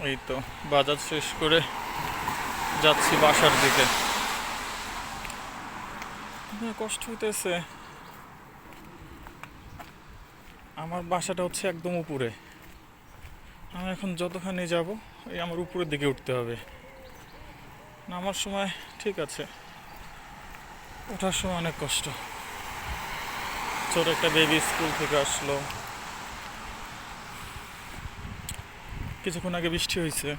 এই তো বাজার শেষ করে যাচ্ছি বাসার দিকে। কষ্ট হইতেছে। আমার বাসাটা হচ্ছে একদম উপরে। আমি এখন যতখানি যাব এই আমার উপরের দিকে উঠতে হবে। নামার সময় ঠিক আছে, ওঠার সময় অনেক কষ্ট। ছোট একটা বেবি স্কুল থেকে আসলো, কিছুক্ষণ আগে বৃষ্টি হয়েছে,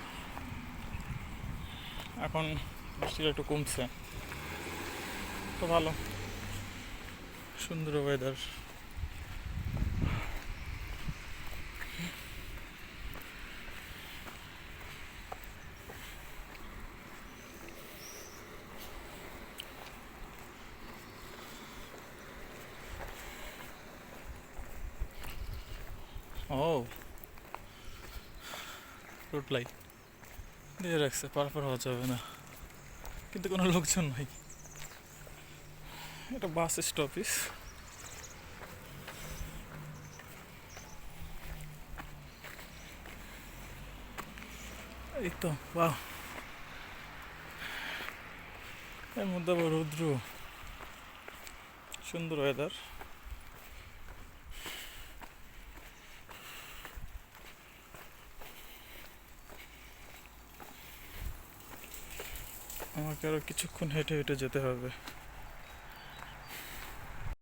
এখন বৃষ্টিটা একটু কমছে। তো ভালো, সুন্দর ওয়েদার। ও, রোড লাইট দিয়ে রাখছে, পারাপার হওয়া যাবে না, কিন্তু কোনো লোকজন নাই। এটা বাস স্টপিস। এই তো বাহ, এর মধ্যে আবার রৌদ্র, সুন্দর ওয়েদার। আমাকে আরো কিছুক্ষণ হেঁটে হেঁটে যেতে হবে।